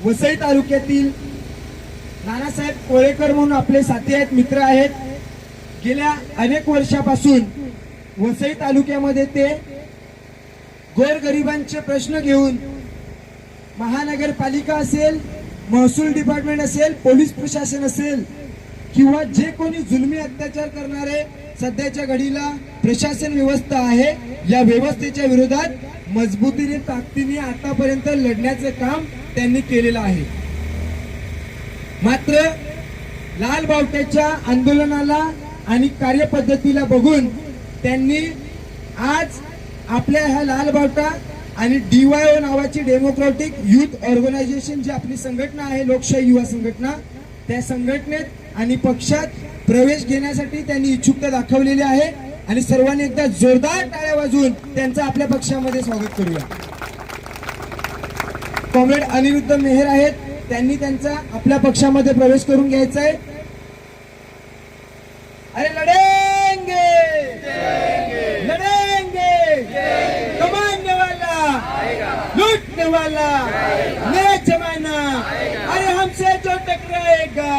वसई तालुक्यातील नानासाहेब कोळेकर म्हणून आपले साथी आहेत, मित्र आहेत. गेल्या अनेक वर्षापासून वसई तालुक्यामध्ये ते गोरगरिबांचे प्रश्न घेऊन महानगरपालिका असेल, महसूल डिपार्टमेंट असेल, पोलीस प्रशासन असेल किंवा जे कोणी जुलमी अत्याचार करणारे सध्याच्या घडीला प्रशासन व्यवस्था आहे, या व्यवस्थेच्या विरोधात मजबूतीने ताकदीने आतापर्यंत लढण्याचे काम त्यांनी केलेलं आहे. मात्र लाल बावट्याच्या आंदोलनाला आणि कार्यपद्धतीला बघून त्यांनी आज आपल्या ह्या लाल बावटा आणि DYO नावाची डेमोक्रॅटिक युथ ऑर्गनायझेशन जी आपली संघटना आहे, लोकशाही युवा संघटना, त्या संघटनेत आणि पक्षात प्रवेश घेण्यासाठी त्यांनी इच्छुकता दाखवलेली आहे. आणि सर्वांनी एकदा जोरदार टाळ्या वाजवून त्यांचं आपल्या पक्षामध्ये स्वागत करूया. कॉम्रेड अनिरुद्ध मेहर आहेत, त्यांनी त्यांचा आपल्या पक्षामध्ये प्रवेश करून घ्यायचा आहे. अरे लढेंगे लढेंगे, कमाने वाला लूटने वाला नया जमाना, अरे हमसे जो टकराएगा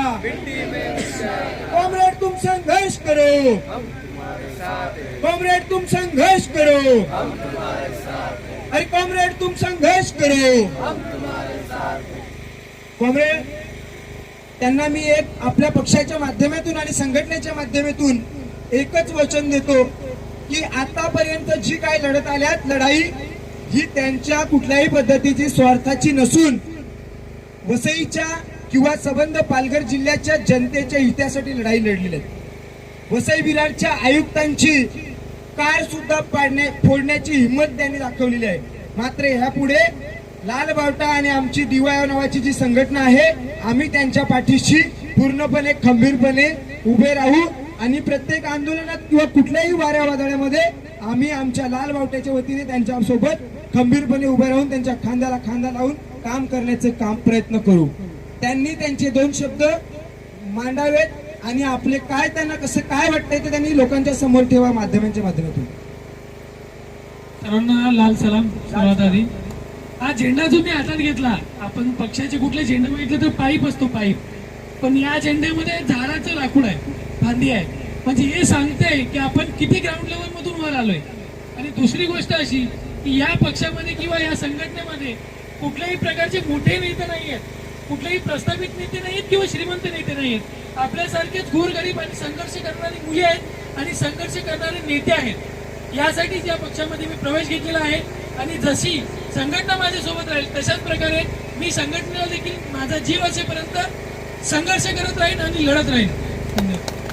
कॉम्रेड तुम संघर्ष करो, कॉम्रेड तुम संघर्ष करो, अरे कॉम्रेड तुम संघर्ष करो. कॉम्रेड त्यांना मी एक आपल्या पक्षाच्या माध्यमातून आणि संघटनेच्या माध्यमातून एकच वचन देतो की आतापर्यंत जी काय लढत आल्यात लढाई ही त्यांच्या कुठल्याही पद्धतीची स्वार्थाची नसून वसईच्या किंवा संबंध पालघर जिल्ह्याच्या जनतेच्या हितासाठी लढाई लढलेली आहे. वसई विरारच्या आयुक्तांची कार सुद्धा फोडण्याची हिंमत त्यांनी दाखवलेली आहे. मात्र ह्यापुढे लाल बावटा आणि आमची DYO नावाची जी संघटना आहे, आम्ही त्यांच्या पाठीशी पूर्णपणे खंबीरपणे उभे राहू आणि प्रत्येक आंदोलनात किंवा कुठल्याही वाऱ्या वादळामध्ये आम्ही आमच्या लाल बावट्याच्या वतीने त्यांच्या सोबत खंबीरपणे उभे राहून त्यांच्या खांद्याला खांदा लावून काम करण्याचे प्रयत्न करू. त्यांनी त्यांचे 2 शब्द मांडावेत आणि आपले काय त्यांना कसं काय वाटतंय ते त्यांनी लोकांच्या समोर ठेवा माध्यमांच्या माध्यमातून. सर्वांना लाल सलाम. सर्वात आधी हा झेंडा जो मी हातात घेतला, आपण पक्षाचे कुठले झेंडे बघितले तर पाईप असतो, पाईप, पण या झेंड्यामध्ये झाडाचं लाकूड आहे, फांदी आहे. म्हणजे हे सांगतंय की आपण किती ग्राउंड लेवल मधून वर आलोय. आणि दुसरी गोष्ट अशी की या पक्षामध्ये किंवा या संघटनेमध्ये कुठल्याही प्रकारचे मोठे नेते नाही आहेत, कुठलेही प्रस्थापित नेते नाहीत किंवा श्रीमंत नेते नाहीत. आपल्यासारखेच गोरगरीब आणि संघर्ष करणारी मुली आहेत आणि संघर्ष करणारे नेते आहेत. यासाठी या पक्षामध्ये मी प्रवेश घेतलेला आहे आणि जशी संघटना माझ्यासोबत राहील तशाच प्रकारे मी संघटनेला देखील माझा जीव असेपर्यंत संघर्ष करत राहीन आणि लढत राहीन. धन्यवाद.